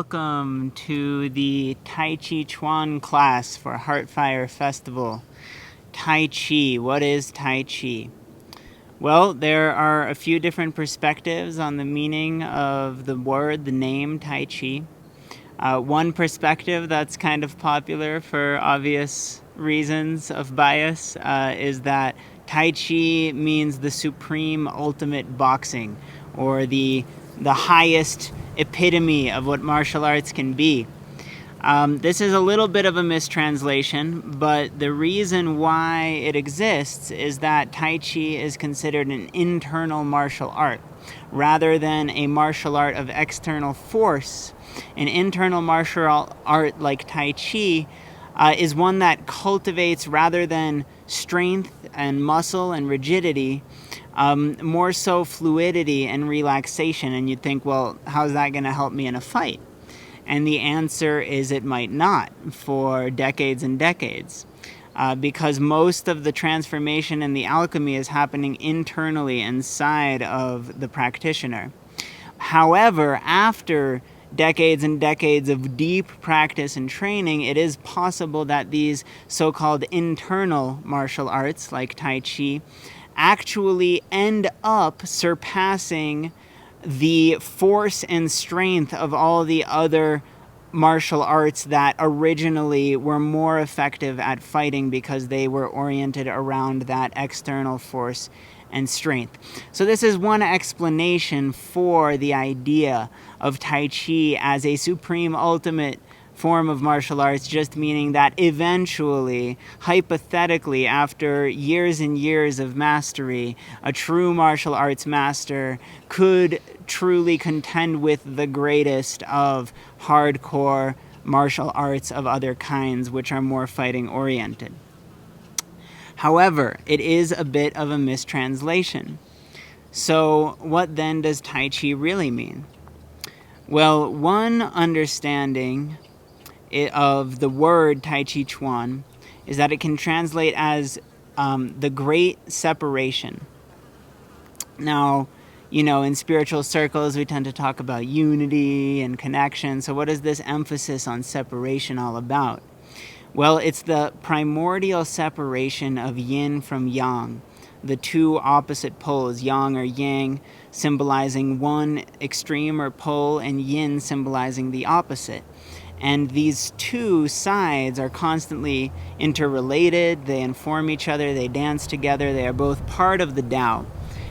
welcome to the Tai Chi Chuan class for Heartfire Festival. Tai Chi, what is Tai Chi? Well, there are a few different perspectives on the meaning of the word, the name Tai Chi. One perspective that's kind of popular for obvious reasons of bias is that Tai Chi means the supreme ultimate boxing, or the highest epitome of what martial arts can be. This is a little bit of a mistranslation, but the reason why it exists is that Tai Chi is considered an internal martial art, rather than a martial art of external force. An internal martial art like Tai Chi is one that cultivates, rather than strength and muscle and rigidity, more so fluidity and relaxation. And you'd think, well, how's that going to help me in a fight? And the answer is it might not for decades and decades. Because most of the transformation and the alchemy is happening internally inside of the practitioner. However, after decades and decades of deep practice and training, it is possible that these so-called internal martial arts, like Tai Chi, actually end up surpassing the force and strength of all the other martial arts that originally were more effective at fighting because they were oriented around that external force and strength. So this is one explanation for the idea of Tai Chi as a supreme ultimate form of martial arts, just meaning that eventually, hypothetically, after years and years of mastery, a true martial arts master could truly contend with the greatest of hardcore martial arts of other kinds, which are more fighting oriented. However, it is a bit of a mistranslation. So what then does Tai Chi really mean? Well, one understanding of the word Tai Chi Chuan is that it can translate as the great separation. Now, in spiritual circles, we tend to talk about unity and connection. So what is this emphasis on separation all about? Well, it's the primordial separation of yin from yang, the two opposite poles, yang or yang, symbolizing one extreme or pole, and yin symbolizing the opposite. And these two sides are constantly interrelated, they inform each other, they dance together, they are both part of the Tao.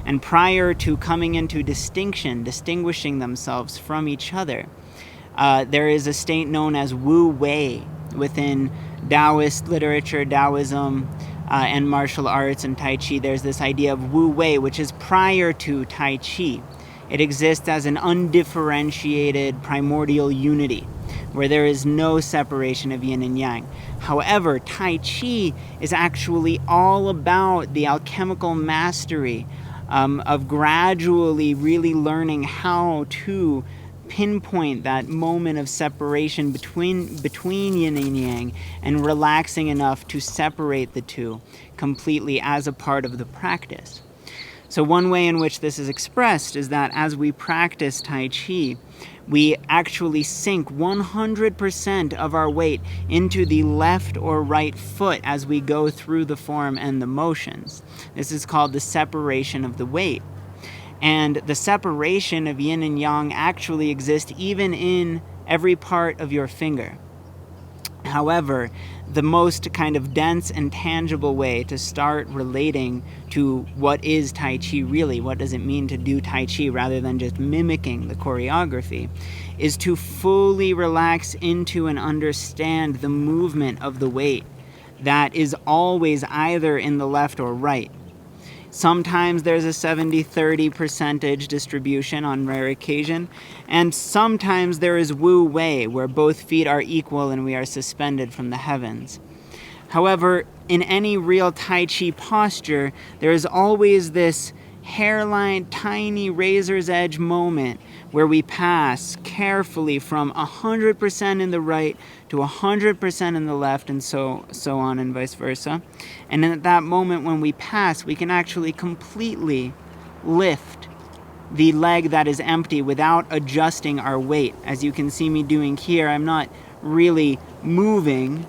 And prior to coming into distinguishing themselves from each other, there is a state known as Wu Wei within Taoist literature, Taoism, and martial arts and Tai Chi. There's this idea of Wu Wei, which is prior to Tai Chi. It exists as an undifferentiated primordial unity, where there is no separation of yin and yang. However, Tai Chi is actually all about the alchemical mastery of gradually really learning how to pinpoint that moment of separation between yin and yang, and relaxing enough to separate the two completely as a part of the practice. So one way in which this is expressed is that as we practice Tai Chi, we actually sink 100% of our weight into the left or right foot as we go through the form and the motions. This is called the separation of the weight. And the separation of yin and yang actually exists even in every part of your finger. However, the most kind of dense and tangible way to start relating to what is Tai Chi really, what does it mean to do Tai Chi rather than just mimicking the choreography, is to fully relax into and understand the movement of the weight that is always either in the left or right. Sometimes there's a 70-30 percentage distribution on rare occasion, and sometimes there is Wu Wei, where both feet are equal and we are suspended from the heavens. However, in any real Tai Chi posture, there is always this hairline, tiny razor's edge moment where we pass carefully from 100% in the right to 100% in the left, and so on and vice versa. And at that moment when we pass, we can actually completely lift the leg that is empty without adjusting our weight. As you can see me doing here, I'm not really moving.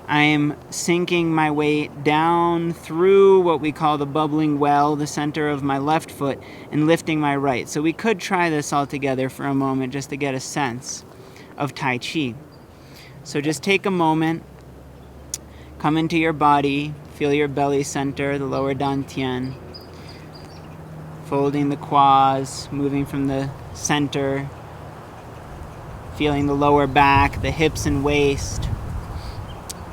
I am sinking my weight down through what we call the bubbling well, the center of my left foot, and lifting my right. So we could try this all together for a moment just to get a sense of Tai Chi. So just take a moment, come into your body, feel your belly center, the lower dantian, folding the quads, moving from the center, feeling the lower back, the hips and waist,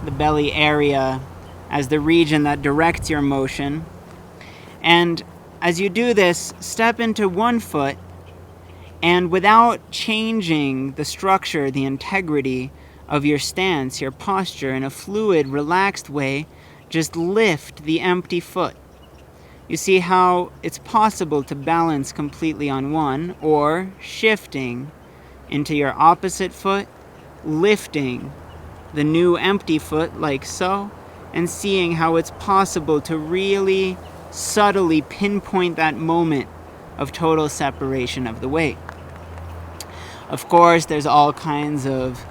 the belly area as the region that directs your motion. And as you do this, step into one foot, and without changing the structure, the integrity of your stance, your posture, in a fluid, relaxed way, just lift the empty foot. You see how it's possible to balance completely on one, or shifting into your opposite foot, lifting the new empty foot like so, and seeing how it's possible to really subtly pinpoint that moment of total separation of the weight. Of course, there's all kinds of,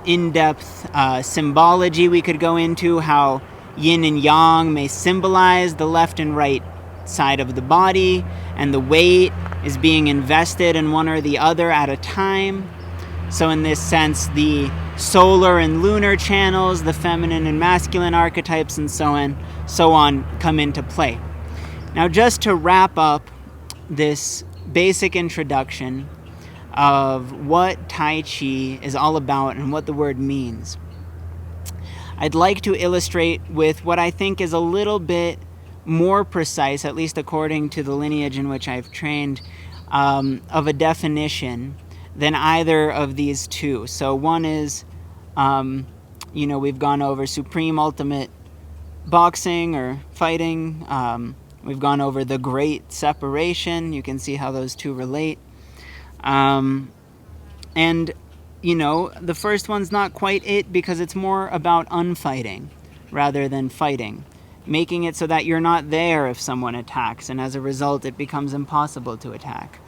in-depth symbology we could go into, how yin and yang may symbolize the left and right side of the body, and the weight is being invested in one or the other at a time. So in this sense, the solar and lunar channels, the feminine and masculine archetypes, and so on come into play. Now, just to wrap up this basic introduction of what Tai Chi is all about and what the word means, I'd like to illustrate with what I think is a little bit more precise, at least according to the lineage in which I've trained, of a definition than either of these two. So one is, we've gone over supreme ultimate boxing or fighting. We've gone over the great separation. You can see how those two relate. The first one's not quite it, because it's more about unfighting rather than fighting, making it so that you're not there if someone attacks, and as a result it becomes impossible to attack.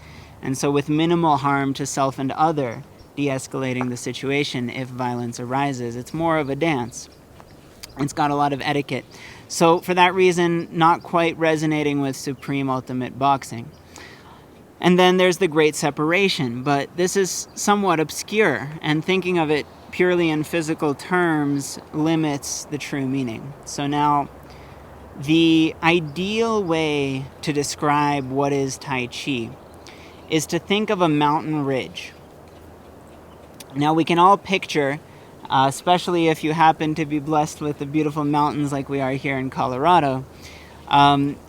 And so with minimal harm to self and other, de-escalating the situation if violence arises. It's more of a dance. It's got a lot of etiquette. So for that reason, not quite resonating with supreme ultimate boxing. And then there's the great separation, but this is somewhat obscure, and thinking of it purely in physical terms limits the true meaning. So now, the ideal way to describe what is Tai Chi is to think of a mountain ridge. Now we can all picture, especially if you happen to be blessed with the beautiful mountains like we are here in Colorado,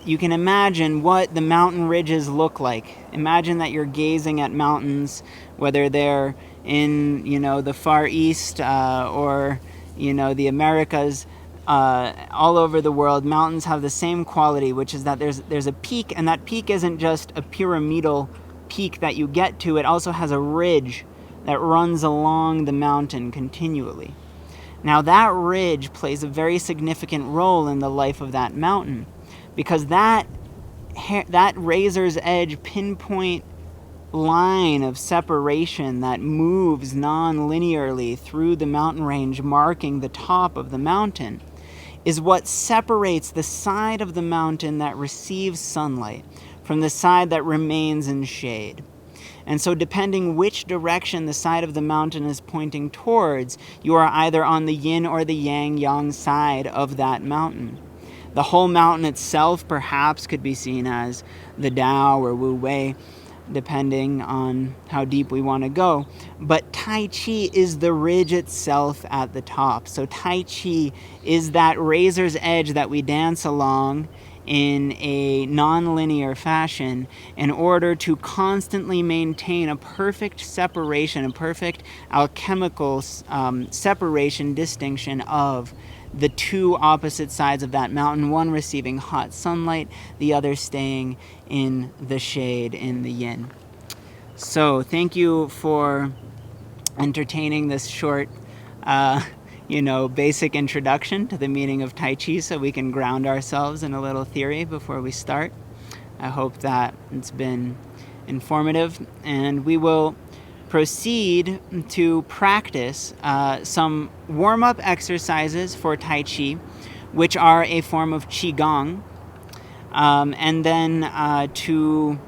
you can imagine what the mountain ridges look like. Imagine that you're gazing at mountains, whether they're in, the Far East or, the Americas, all over the world. Mountains have the same quality, which is that there's a peak, and that peak isn't just a pyramidal peak that you get to. It also has a ridge that runs along the mountain continually. Now that ridge plays a very significant role in the life of that mountain, because that razor's edge pinpoint line of separation that moves non-linearly through the mountain range, marking the top of the mountain, is what separates the side of the mountain that receives sunlight from the side that remains in shade. And so depending which direction the side of the mountain is pointing towards, you are either on the yin or the yang side of that mountain. The whole mountain itself perhaps could be seen as the Tao or Wu Wei, depending on how deep we want to go. But Tai Chi is the ridge itself at the top. So Tai Chi is that razor's edge that we dance along in a non-linear fashion in order to constantly maintain a perfect separation, a perfect alchemical separation, distinction of the two opposite sides of that mountain, one receiving hot sunlight, the other staying in the shade, in the yin. So thank you for entertaining this short basic introduction to the meaning of Tai Chi, so we can ground ourselves in a little theory before we start. I hope that it's been informative, and we will proceed to practice some warm-up exercises for Tai Chi, which are a form of Qigong, and then to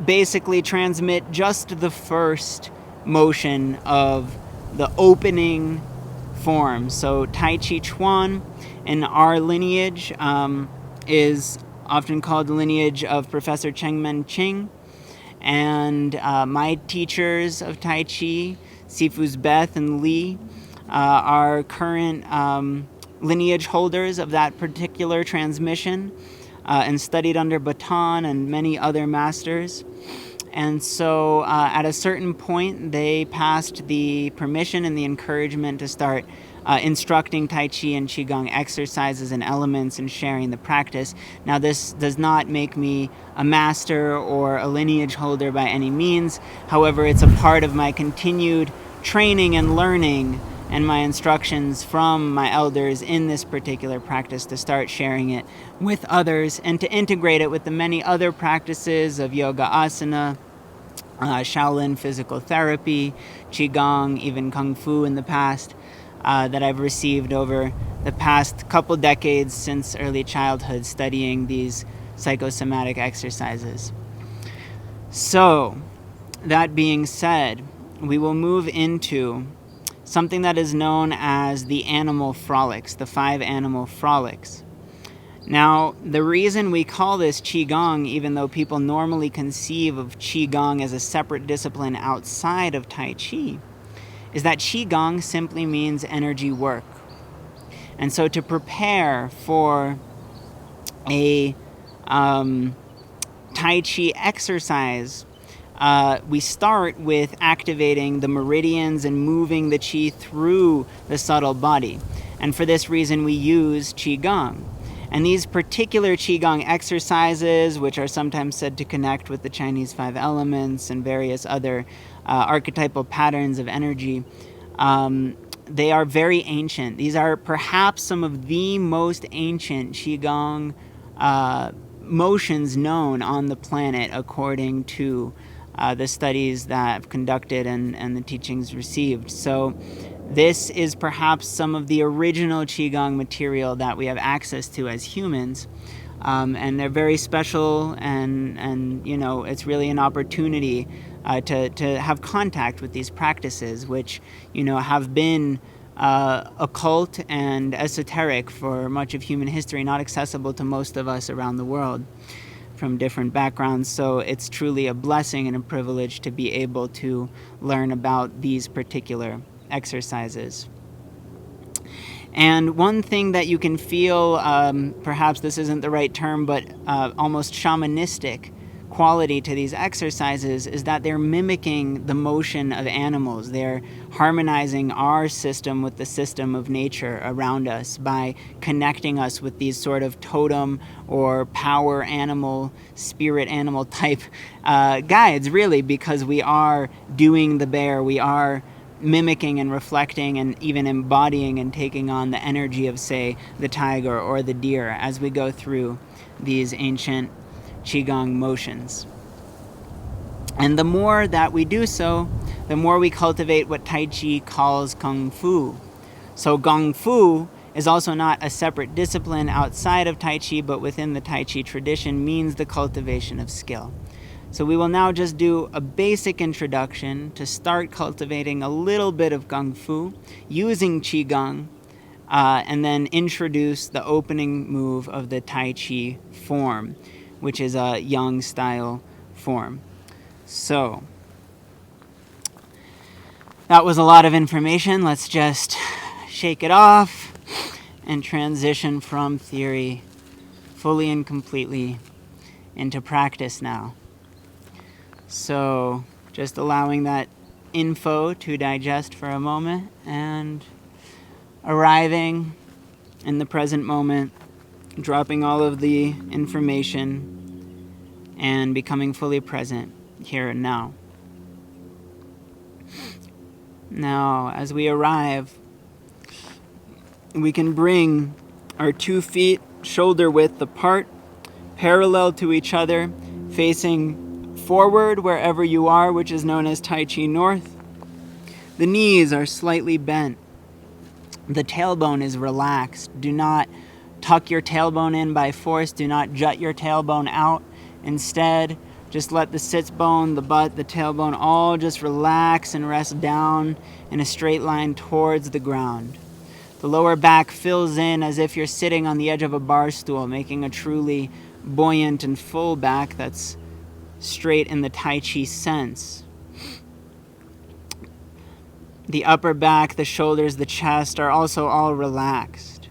basically transmit just the first motion of the opening form. So Tai Chi Chuan in our lineage is often called the lineage of Professor Chengmen Ching, and my teachers of Tai Chi, Sifus Beth and Lee, are current lineage holders of that particular transmission, and studied under Batan and many other masters. And so at a certain point, they passed the permission and the encouragement to start instructing Tai Chi and Qigong exercises and elements and sharing the practice. Now, this does not make me a master or a lineage holder by any means. However, it's a part of my continued training and learning and my instructions from my elders in this particular practice to start sharing it with others and to integrate it with the many other practices of yoga asana, Shaolin physical therapy, Qigong, even Kung Fu in the past, that I've received over the past couple decades since early childhood studying these psychosomatic exercises. So, that being said, we will move into something that is known as the animal frolics, the 5 animal frolics. Now, the reason we call this Qigong, even though people normally conceive of Qigong as a separate discipline outside of Tai Chi, is that Qigong simply means energy work. And so to prepare for a Tai Chi exercise, we start with activating the meridians and moving the qi through the subtle body. And for this reason, we use Qigong. And these particular Qigong exercises, which are sometimes said to connect with the Chinese 5 elements and various other archetypal patterns of energy, they are very ancient. These are perhaps some of the most ancient Qigong motions known on the planet, according to the studies that I've conducted and the teachings received. So this is perhaps some of the original Qigong material that we have access to as humans. And they're very special, and you know, it's really an opportunity to have contact with these practices, which, you know, have been occult and esoteric for much of human history, not accessible to most of us around the world from different backgrounds. So it's truly a blessing and a privilege to be able to learn about these particular exercises. And one thing that you can feel, perhaps this isn't the right term, but almost shamanistic quality to these exercises is that they're mimicking the motion of animals. They're harmonizing our system with the system of nature around us by connecting us with these sort of totem or power animal, spirit animal type guides, really, because we are doing the bear, we are mimicking and reflecting and even embodying and taking on the energy of, say, the tiger or the deer as we go through these ancient Qigong motions. And the more that we do so, the more we cultivate what Tai Chi calls Kung Fu. So Gong Fu is also not a separate discipline outside of Tai Chi, but within the Tai Chi tradition means the cultivation of skill. So we will now just do a basic introduction to start cultivating a little bit of Kung Fu using Qigong, and then introduce the opening move of the Tai Chi form, which is a Yang style form. So that was a lot of information. Let's just shake it off and transition from theory fully and completely into practice now. So just allowing that info to digest for a moment and arriving in the present moment, dropping all of the information and becoming fully present here and now. Now, as we arrive, we can bring our 2 feet shoulder width apart, parallel to each other, facing forward wherever you are, which is known as Tai Chi North. The knees are slightly bent. The tailbone is relaxed. Do not tuck your tailbone in by force. Do not jut your tailbone out. Instead, just let the sits bone, the butt, the tailbone all just relax and rest down in a straight line towards the ground. The lower back fills in as if you're sitting on the edge of a bar stool, making a truly buoyant and full back that's straight in the Tai Chi sense. The upper back, the shoulders, the chest are also all relaxed.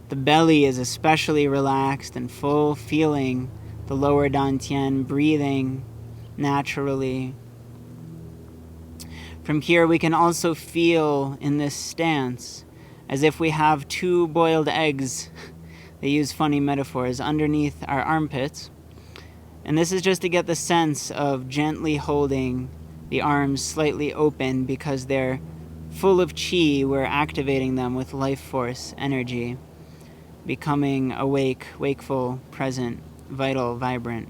The belly is especially relaxed and full, feeling the lower dantian, breathing naturally. From here, we can also feel in this stance as if we have 2 boiled eggs. They use funny metaphors underneath our armpits. And this is just to get the sense of gently holding the arms slightly open because they're full of chi. We're activating them with life force energy, becoming awake, wakeful, present, vital, vibrant.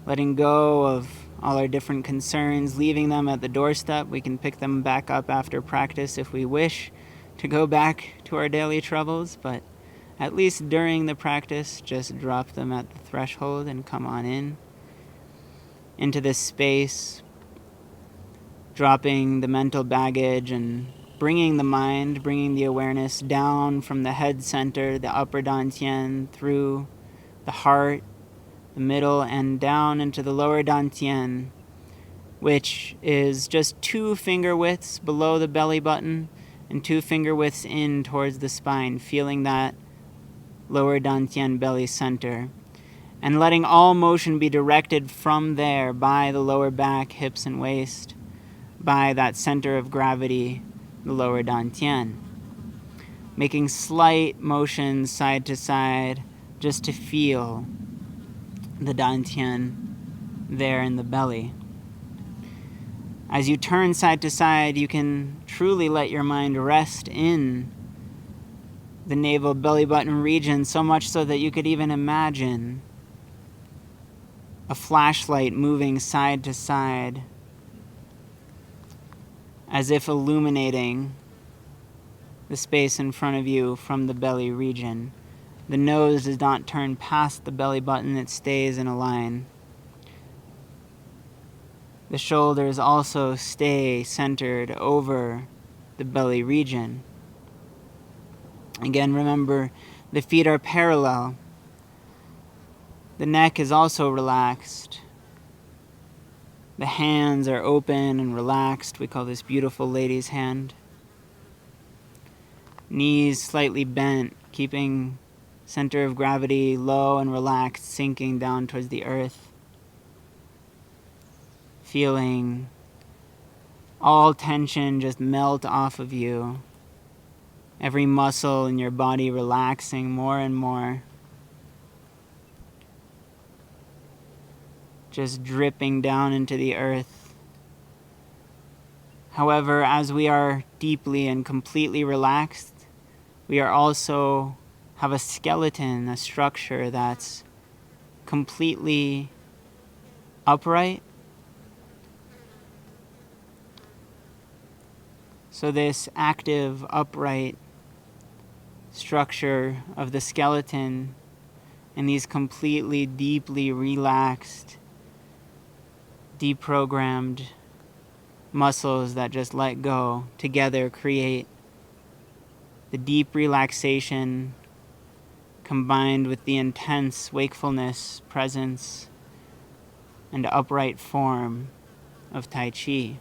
Letting go of all our different concerns, leaving them at the doorstep. We can pick them back up after practice if we wish to go back to our daily troubles, but at least during the practice, just drop them at the threshold and come on in into this space, dropping the mental baggage and bringing the mind, bringing the awareness down from the head center, the upper dantian, through the heart, the middle, and down into the lower dantian, which is just 2 finger widths below the belly button and 2 finger widths in towards the spine, feeling that lower dantian belly center, and letting all motion be directed from there by the lower back, hips, and waist, by that center of gravity, the lower dantian. Making slight motions side to side just to feel the dantian there in the belly. As you turn side to side, you can truly let your mind rest in the navel belly button region, so much so that you could even imagine a flashlight moving side to side as if illuminating the space in front of you from the belly region. The nose does not turn past the belly button, it stays in a line. The shoulders also stay centered over the belly region. Again, remember, the feet are parallel. The neck is also relaxed. The hands are open and relaxed. We call this beautiful lady's hand. Knees slightly bent, keeping center of gravity low and relaxed, sinking down towards the earth. Feeling all tension just melt off of you. Every muscle in your body relaxing more and more. Just dripping down into the earth. However, as we are deeply and completely relaxed, we are also have a skeleton, a structure that's completely upright. So this active, upright structure of the skeleton and these completely, deeply relaxed, deprogrammed muscles that just let go together create the deep relaxation combined with the intense wakefulness, presence, and upright form of Tai Chi.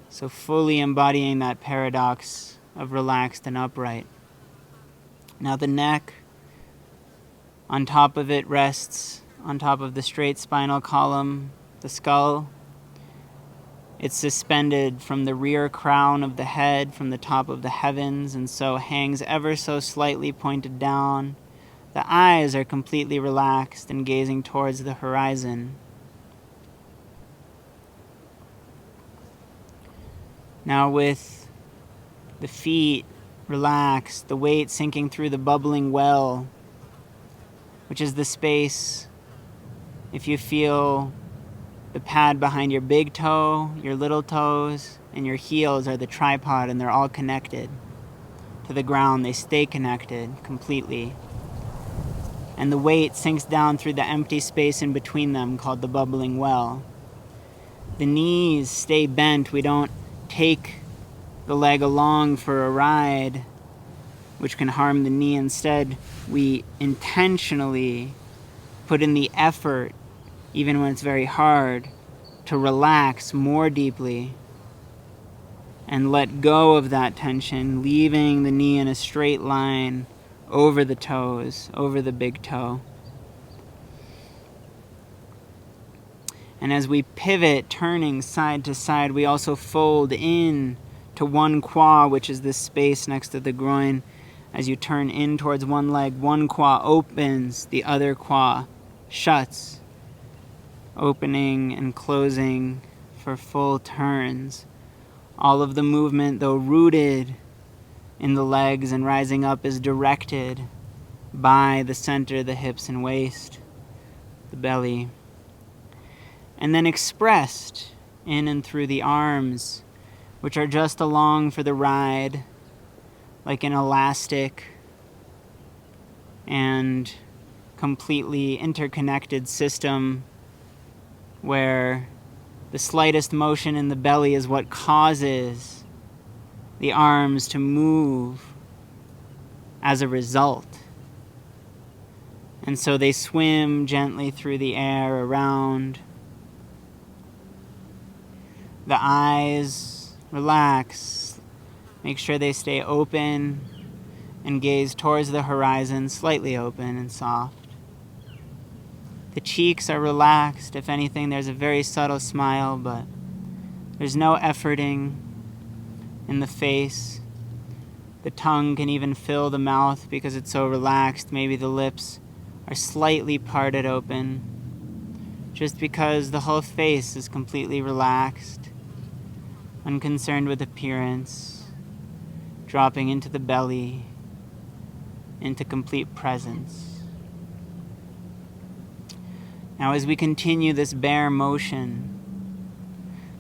So fully embodying that paradox of relaxed and upright. Now the neck, on top of it rests, on top of the straight spinal column, the skull. It's suspended from the rear crown of the head, from the top of the heavens, and so hangs ever so slightly pointed down. The eyes are completely relaxed and gazing towards the horizon. Now with the feet relaxed, the weight sinking through the bubbling well which is the space, if you feel the pad behind your big toe, your little toes, and your heels are the tripod, and they're all connected to the ground. They stay connected completely. And the weight sinks down through the empty space in between them called the bubbling well. The knees stay bent. We don't take the leg along for a ride, which can harm the knee. Instead, we intentionally put in the effort, even when it's very hard, to relax more deeply and let go of that tension, leaving the knee in a straight line over the toes, over the big toe. And as we pivot, turning side to side, we also fold in to one quad, which is this space next to the groin. As you turn in towards one leg, one quad opens, the other quad shuts, opening and closing for full turns. All of the movement, though rooted in the legs and rising up, is directed by the center, the hips and waist, the belly. And then expressed in and through the arms, which are just along for the ride, like an elastic and completely interconnected system where the slightest motion in the belly is what causes the arms to move as a result. And so they swim gently through the air around. The eyes relax. Make sure they stay open and gaze towards the horizon, slightly open and soft. The cheeks are relaxed. If anything, there's a very subtle smile, but there's no efforting in the face. The tongue can even fill the mouth because it's so relaxed. Maybe the lips are slightly parted open, just because the whole face is completely relaxed, unconcerned with appearance, dropping into the belly, into complete presence. Now, as we continue this bare motion,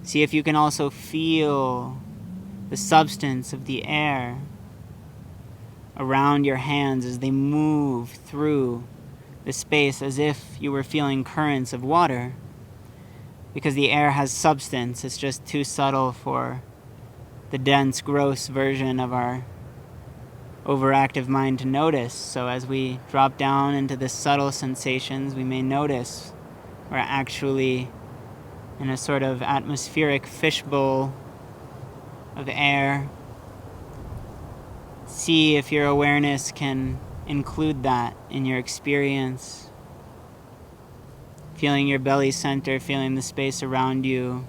see if you can also feel the substance of the air around your hands as they move through the space, as if you were feeling currents of water, because the air has substance. It's just too subtle for the dense, gross version of our overactive mind to notice. So as we drop down into the subtle sensations, we may notice we're actually in a sort of atmospheric fishbowl of air. See if your awareness can include that in your experience. Feeling your belly center, feeling the space around you,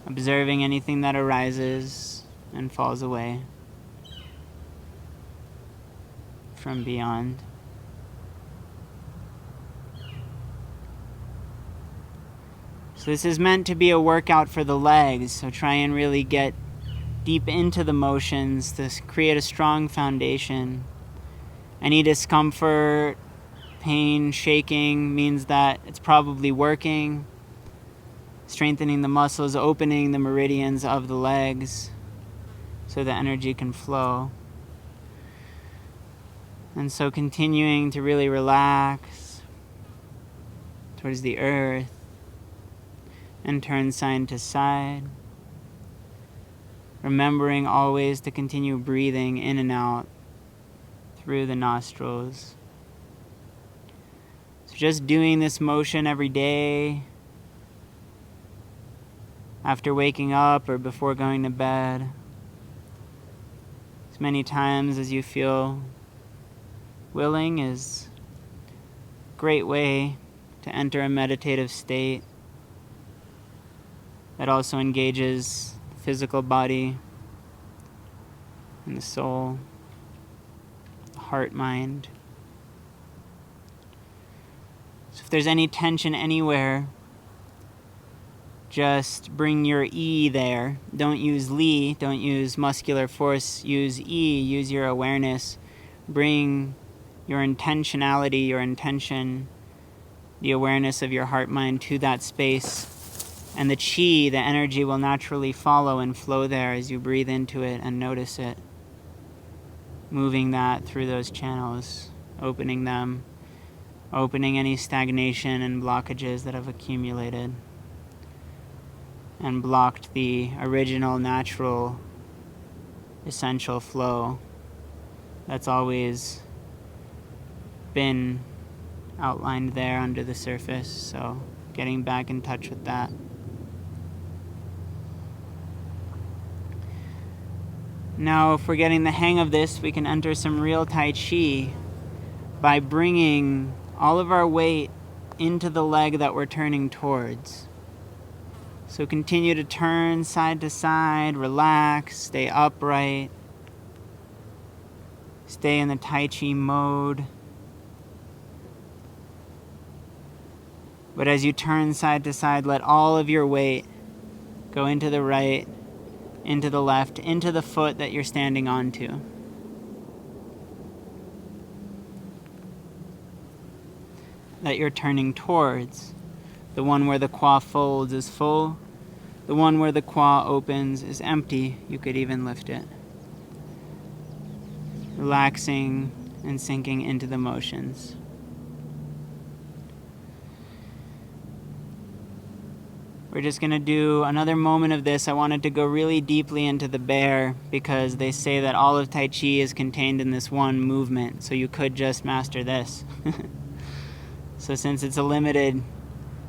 observing anything that arises and falls away from beyond. So this is meant to be a workout for the legs, so try and really get deep into the motions to create a strong foundation. Any discomfort, pain, shaking means that it's probably working, strengthening the muscles, opening the meridians of the legs so the energy can flow. And so continuing to really relax towards the earth and turn side to side. Remembering always to continue breathing in and out through the nostrils. So just doing this motion every day, after waking up or before going to bed, as many times as you feel willing, is a great way to enter a meditative state that also engages the physical body and the soul, the heart, mind. So if there's any tension anywhere, just bring your E there. Don't use Li, don't use muscular force, use E, use your awareness. Bring your intentionality, your intention, the awareness of your heart mind to that space. And the chi, the energy, will naturally follow and flow there as you breathe into it and notice it. Moving that through those channels, opening them, opening any stagnation and blockages that have accumulated and blocked the original, natural, essential flow that's always been outlined there under the surface. So getting back in touch with that. Now, if we're getting the hang of this, we can enter some real Tai Chi by bringing all of our weight into the leg that we're turning towards. So continue to turn side to side, relax, stay upright, stay in the Tai Chi mode. But as you turn side to side, let all of your weight go into the right, into the left, into the foot that you're standing onto. That you're turning towards. The one where the qua folds is full. The one where the qua opens is empty. You could even lift it. Relaxing and sinking into the motions. We're just going to do another moment of this. I wanted to go really deeply into the bear because they say that all of Tai Chi is contained in this one movement. So you could just master this. So since it's a limited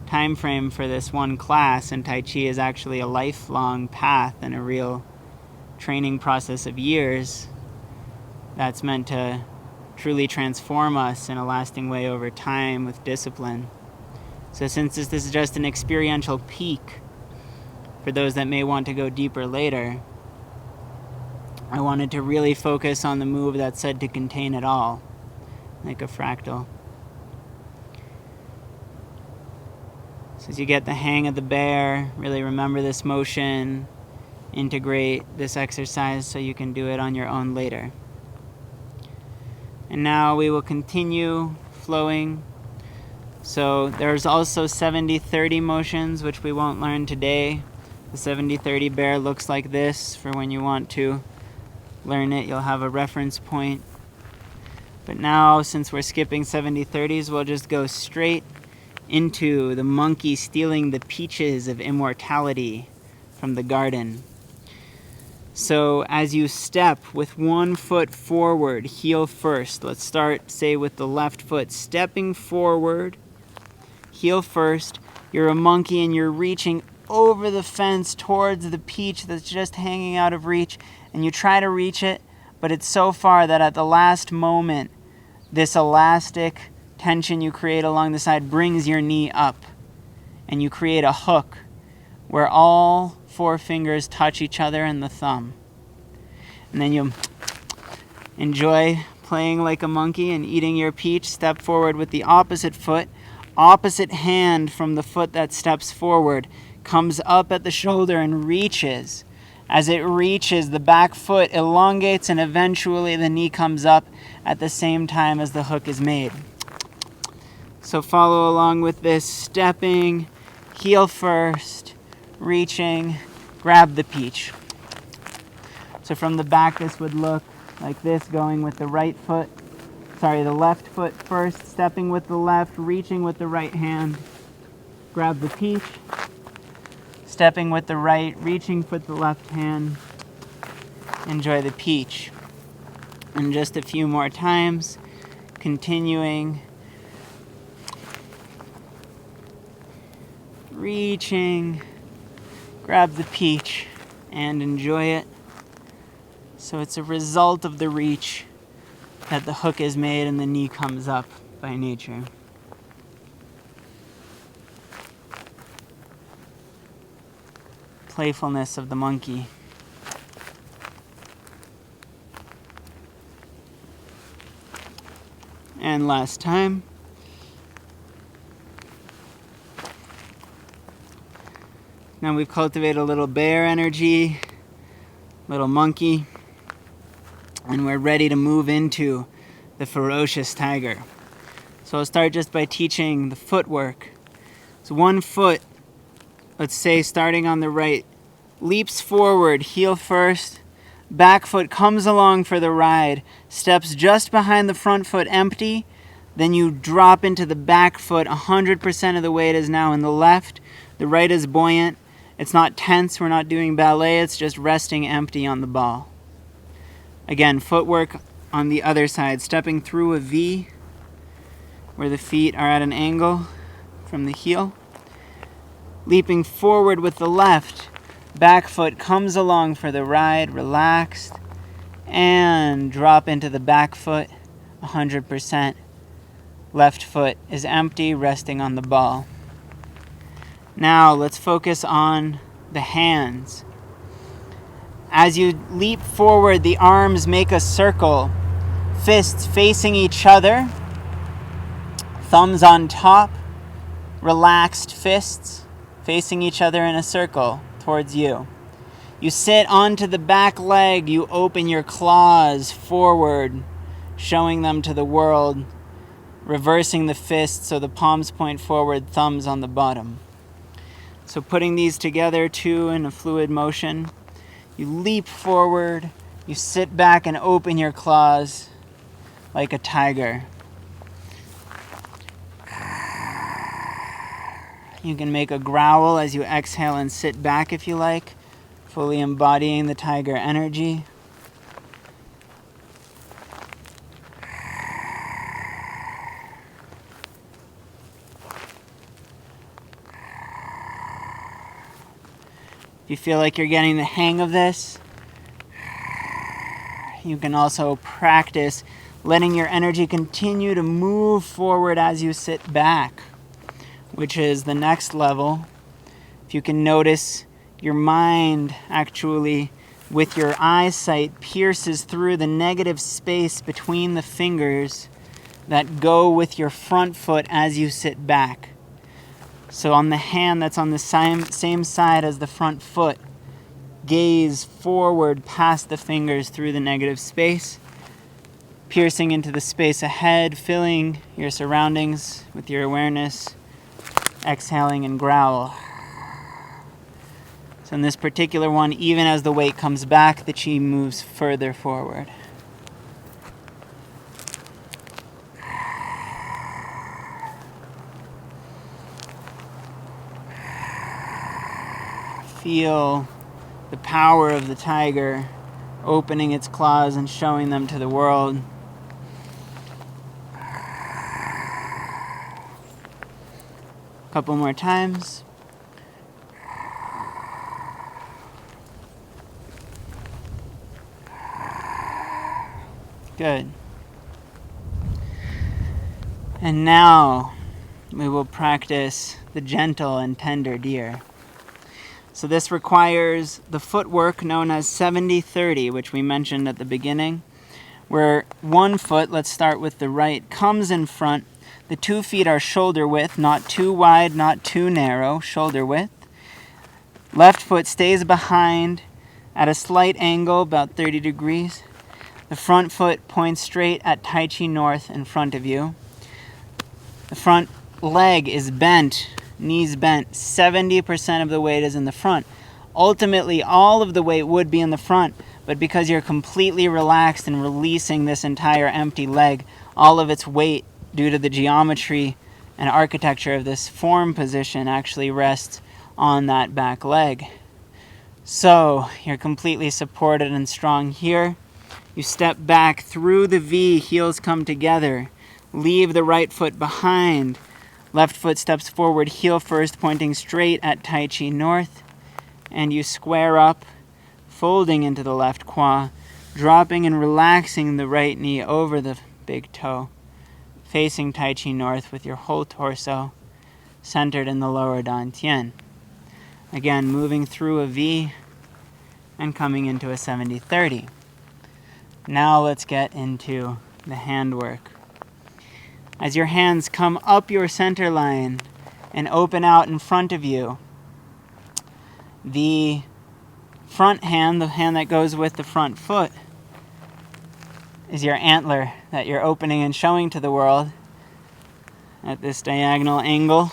time frame for this one class, and Tai Chi is actually a lifelong path and a real training process of years that's meant to truly transform us in a lasting way over time with discipline. So since this is just an experiential peak for those that may want to go deeper later, I wanted to really focus on the move that's said to contain it all, like a fractal. So as you get the hang of the bear, really remember this motion, integrate this exercise so you can do it on your own later. And now we will continue flowing. So there's also 70-30 motions, which we won't learn today. The 70-30 bear looks like this. For when you want to learn it, you'll have a reference point. But now, since we're skipping 70-30s, we'll just go straight into the monkey stealing the peaches of immortality from the garden. So as you step with one foot forward, heel first. Let's start, say, with the left foot. Stepping forward, heel first. You're a monkey and you're reaching over the fence towards the peach that's just hanging out of reach. And you try to reach it, but it's so far that at the last moment, this elastic tension you create along the side brings your knee up. And you create a hook where all four fingers touch each other and the thumb. And then you enjoy playing like a monkey and eating your peach. Step forward with the opposite foot. Opposite hand from the foot that steps forward comes up at the shoulder and reaches. As it reaches, the back foot elongates and eventually the knee comes up at the same time as the hook is made. So follow along with this, stepping, heel first, reaching, grab the peach. So from the back this would look like this, going with the the left foot first, stepping with the left, reaching with the right hand, grab the peach, stepping with the right, reaching with the left hand, enjoy the peach. And just a few more times, continuing, reaching, grab the peach, and enjoy it. So it's a result of the reach that the hook is made and the knee comes up by nature. Playfulness of the monkey. And last time. Now we've cultivated a little bear energy, little monkey, and we're ready to move into the Ferocious Tiger. So I'll start just by teaching the footwork. So one foot, let's say starting on the right, leaps forward, heel first, back foot comes along for the ride, steps just behind the front foot empty, then you drop into the back foot. 100% of the weight is now in the left, the right is buoyant, it's not tense, we're not doing ballet, it's just resting empty on the ball. Again, footwork on the other side, stepping through a V where the feet are at an angle from the heel, leaping forward with the left, back foot comes along for the ride, relaxed, and drop into the back foot, 100%. Left foot is empty, resting on the ball. Now let's focus on the hands. As you leap forward, the arms make a circle, fists facing each other, thumbs on top, relaxed fists facing each other in a circle towards you. You sit onto the back leg, you open your claws forward, showing them to the world, reversing the fists so the palms point forward, thumbs on the bottom. So putting these together too in a fluid motion, you leap forward, you sit back and open your claws like a tiger. You can make a growl as you exhale and sit back if you like, fully embodying the tiger energy. If you feel like you're getting the hang of this, you can also practice letting your energy continue to move forward as you sit back, which is the next level. If you can notice your mind actually, with your eyesight, pierces through the negative space between the fingers that go with your front foot as you sit back. So on the hand that's on the same side as the front foot, gaze forward past the fingers through the negative space, piercing into the space ahead, filling your surroundings with your awareness, exhaling and growl. So in this particular one, even as the weight comes back, the chi moves further forward. Feel the power of the tiger opening its claws and showing them to the world. A couple more times. Good. And now we will practice the gentle and tender deer. So this requires the footwork known as 70-30, which we mentioned at the beginning, where one foot, let's start with the right, comes in front. The 2 feet are shoulder width, not too wide, not too narrow, shoulder width. Left foot stays behind at a slight angle, about 30 degrees. The front foot points straight at Tai Chi North in front of you. The front leg is bent, knees bent. 70% of the weight is in the front. Ultimately, all of the weight would be in the front, but because you're completely relaxed and releasing this entire empty leg, all of its weight, due to the geometry and architecture of this form position, actually rests on that back leg. So you're completely supported and strong here. You step back through the V, heels come together. Leave the right foot behind. Left foot steps forward, heel first, pointing straight at Tai Chi North. And you square up, folding into the left qua, dropping and relaxing the right knee over the big toe, facing Tai Chi North with your whole torso centered in the lower dantian. Again, moving through a V and coming into a 70-30. Now let's get into the handwork. As your hands come up your center line and open out in front of you, the front hand, the hand that goes with the front foot, is your antler that you're opening and showing to the world at this diagonal angle.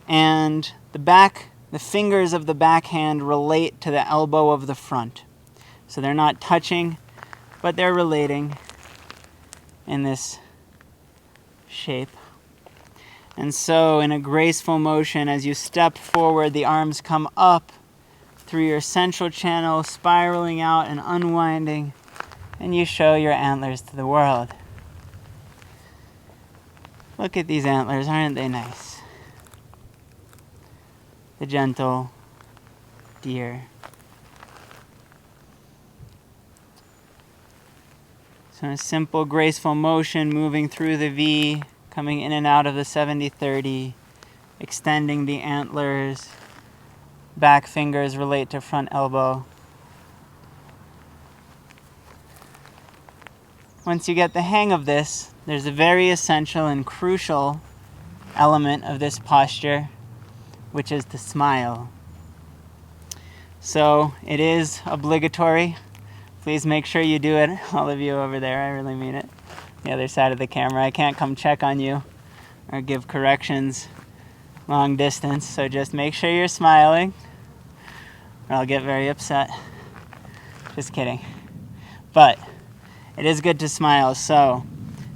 And the fingers of the back hand relate to the elbow of the front. So they're not touching, but they're relating in this shape. And so in a graceful motion, as you step forward, the arms come up through your central channel, spiraling out and unwinding, and you show your antlers to the world. Look at these antlers, aren't they nice? The gentle deer. So a simple, graceful motion moving through the V, coming in and out of the 70-30, extending the antlers, back fingers relate to front elbow. Once you get the hang of this, there's a very essential and crucial element of this posture, which is to smile. So it is obligatory. Please make sure you do it, all of you over there, I really mean it. The other side of the camera, I can't come check on you or give corrections long distance, so just make sure you're smiling or I'll get very upset. Just kidding. But it is good to smile, so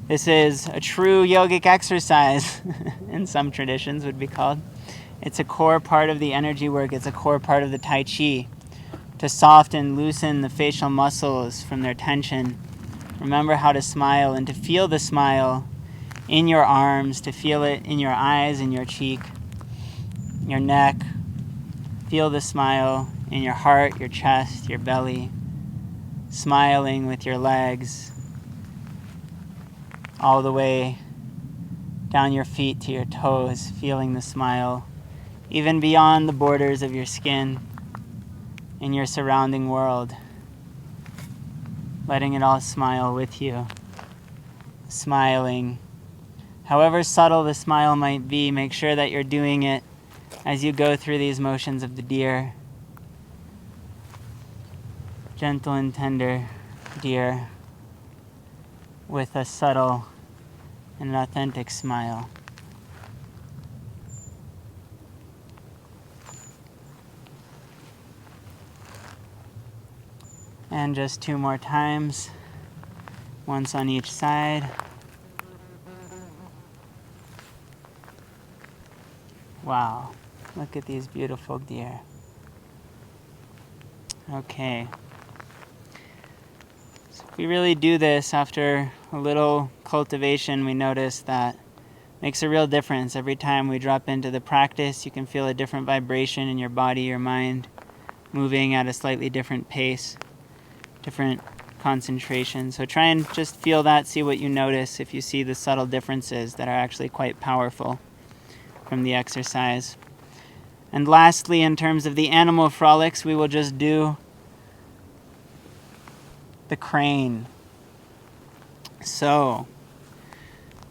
this is a true yogic exercise, in some traditions would be called. It's a core part of the energy work, it's a core part of the Tai Chi, to soften, loosen the facial muscles from their tension. Remember how to smile and to feel the smile in your arms, to feel it in your eyes, in your cheek, your neck. Feel the smile in your heart, your chest, your belly. Smiling with your legs all the way down your feet to your toes, feeling the smile even beyond the borders of your skin in your surrounding world, letting it all smile with you. Smiling, however subtle the smile might be, make sure that you're doing it as you go through these motions of the deer. Gentle and tender deer with a subtle and authentic smile. And just 2 more times, once on each side. Wow, look at these beautiful deer. Okay. So if we really do this after a little cultivation, we notice that it makes a real difference. Every time we drop into the practice, you can feel a different vibration in your body, your mind, moving at a slightly different pace, different concentration. So try and just feel that, see what you notice, if you see the subtle differences that are actually quite powerful from the exercise. And lastly, in terms of the animal frolics, we will just do the crane. So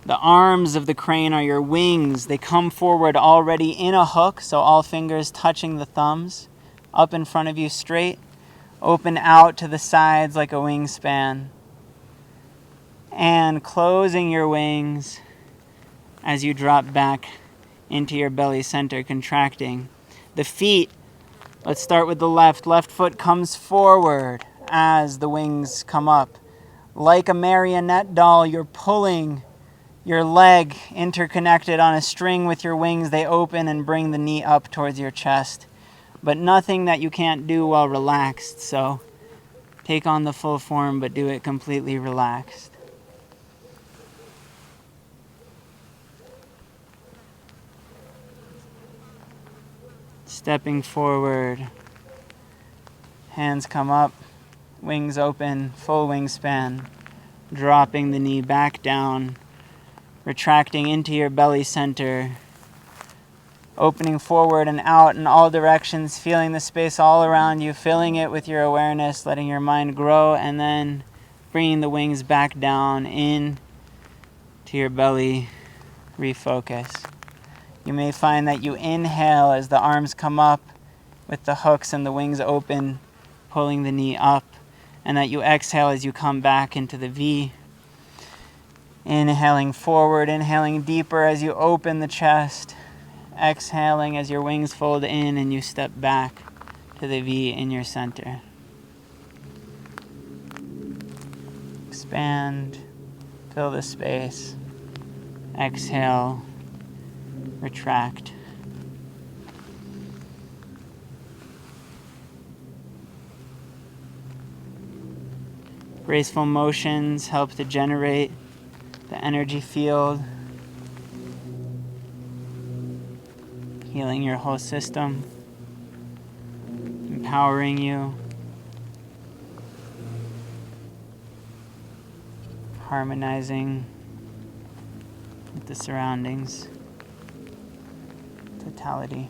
the arms of the crane are your wings. They come forward already in a hook, so all fingers touching the thumbs, up in front of you straight, open out to the sides like a wingspan, and closing your wings as you drop back into your belly center, contracting. The feet, let's start with the left. Left foot comes forward as the wings come up. Like a marionette doll, you're pulling your leg interconnected on a string with your wings. They open and bring the knee up towards your chest. But nothing that you can't do while relaxed, so take on the full form, but do it completely relaxed. Stepping forward, hands come up, wings open, full wingspan, dropping the knee back down, retracting into your belly center, opening forward and out in all directions, feeling the space all around you, filling it with your awareness, letting your mind grow, and then bringing the wings back down in to your belly, refocus. You may find that you inhale as the arms come up with the hooks and the wings open, pulling the knee up, and that you exhale as you come back into the V. Inhaling forward, inhaling deeper as you open the chest. Exhaling as your wings fold in and you step back to the V in your center. Expand, fill the space. Exhale, retract. Graceful motions help to generate the energy field, healing your whole system, empowering you, harmonizing with the surroundings, totality.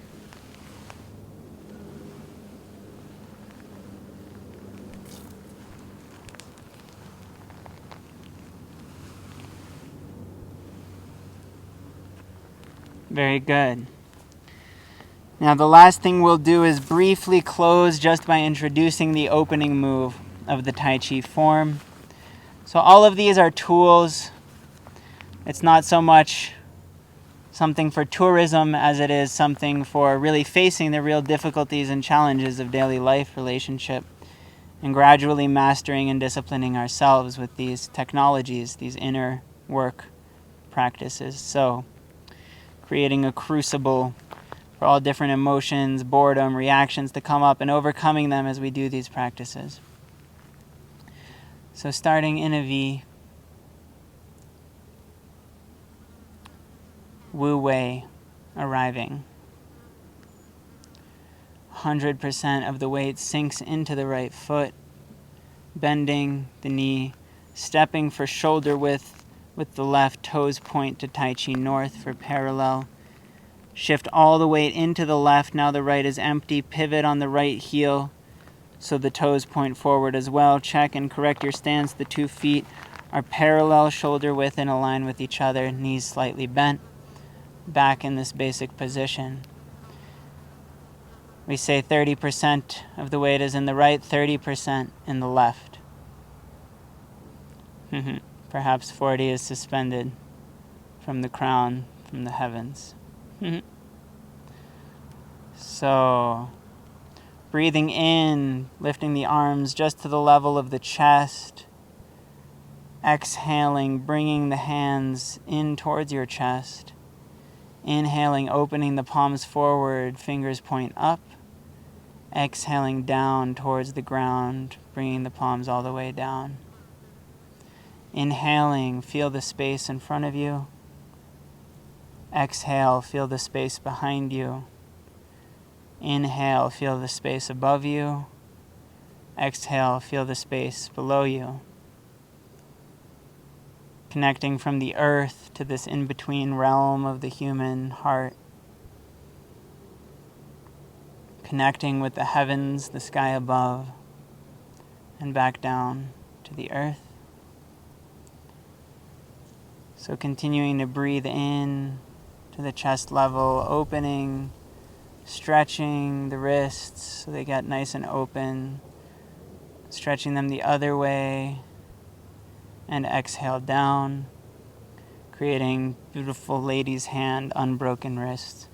Very good. Now the last thing we'll do is briefly close just by introducing the opening move of the Tai Chi form. So all of these are tools. It's not so much something for tourism as it is something for really facing the real difficulties and challenges of daily life, relationship, and gradually mastering and disciplining ourselves with these technologies, these inner work practices. So creating a crucible for all different emotions, boredom, reactions to come up and overcoming them as we do these practices. So starting in a V, Wu Wei arriving. 100% of the weight sinks into the right foot, bending the knee, stepping for shoulder width with the left, toes point to Tai Chi North for parallel. Shift all the weight into the left, now the right is empty. Pivot on the right heel so the toes point forward as well. Check and correct your stance. The 2 feet are parallel, shoulder width in line with each other, knees slightly bent. Back in this basic position. We say 30% of the weight is in the right, 30% in the left. Perhaps 40 is suspended from the crown, from the heavens. So, breathing in, lifting the arms just to the level of the chest. Exhaling, bringing the hands in towards your chest. Inhaling, opening the palms forward, fingers point up. Exhaling down towards the ground, bringing the palms all the way down. Inhaling, feel the space in front of you. Exhale, feel the space behind you. Inhale, feel the space above you. Exhale, feel the space below you. Connecting from the earth to this in-between realm of the human heart. Connecting with the heavens, the sky above, and back down to the earth. So continuing to breathe in to the chest level, opening, stretching the wrists so they get nice and open, stretching them the other way, and exhale down, creating beautiful lady's hand, unbroken wrist.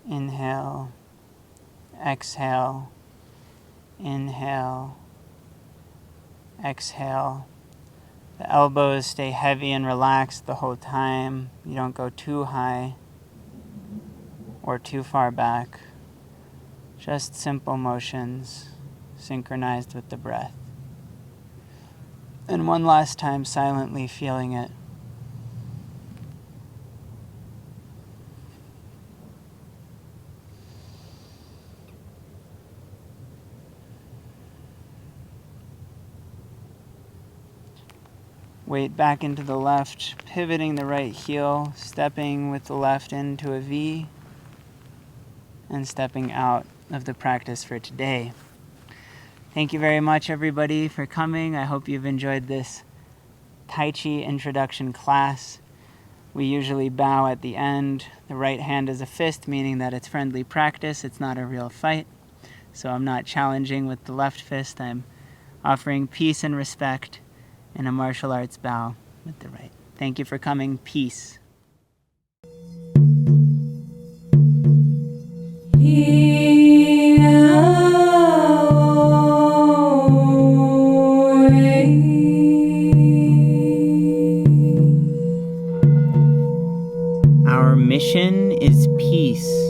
Inhale, exhale, inhale, exhale. The elbows stay heavy and relaxed the whole time. You don't go too high or too far back. Just simple motions synchronized with the breath. And one last time, silently feeling it. Weight back into the left, pivoting the right heel, stepping with the left into a V, and stepping out of the practice for today. Thank you very much, everybody, for coming. I hope you've enjoyed this Tai Chi introduction class. We usually bow at the end. The right hand is a fist, meaning that it's friendly practice. It's not a real fight. So I'm not challenging with the left fist. I'm offering peace and respect in a martial arts bow with the right. Thank you for coming. Peace. Our mission is peace.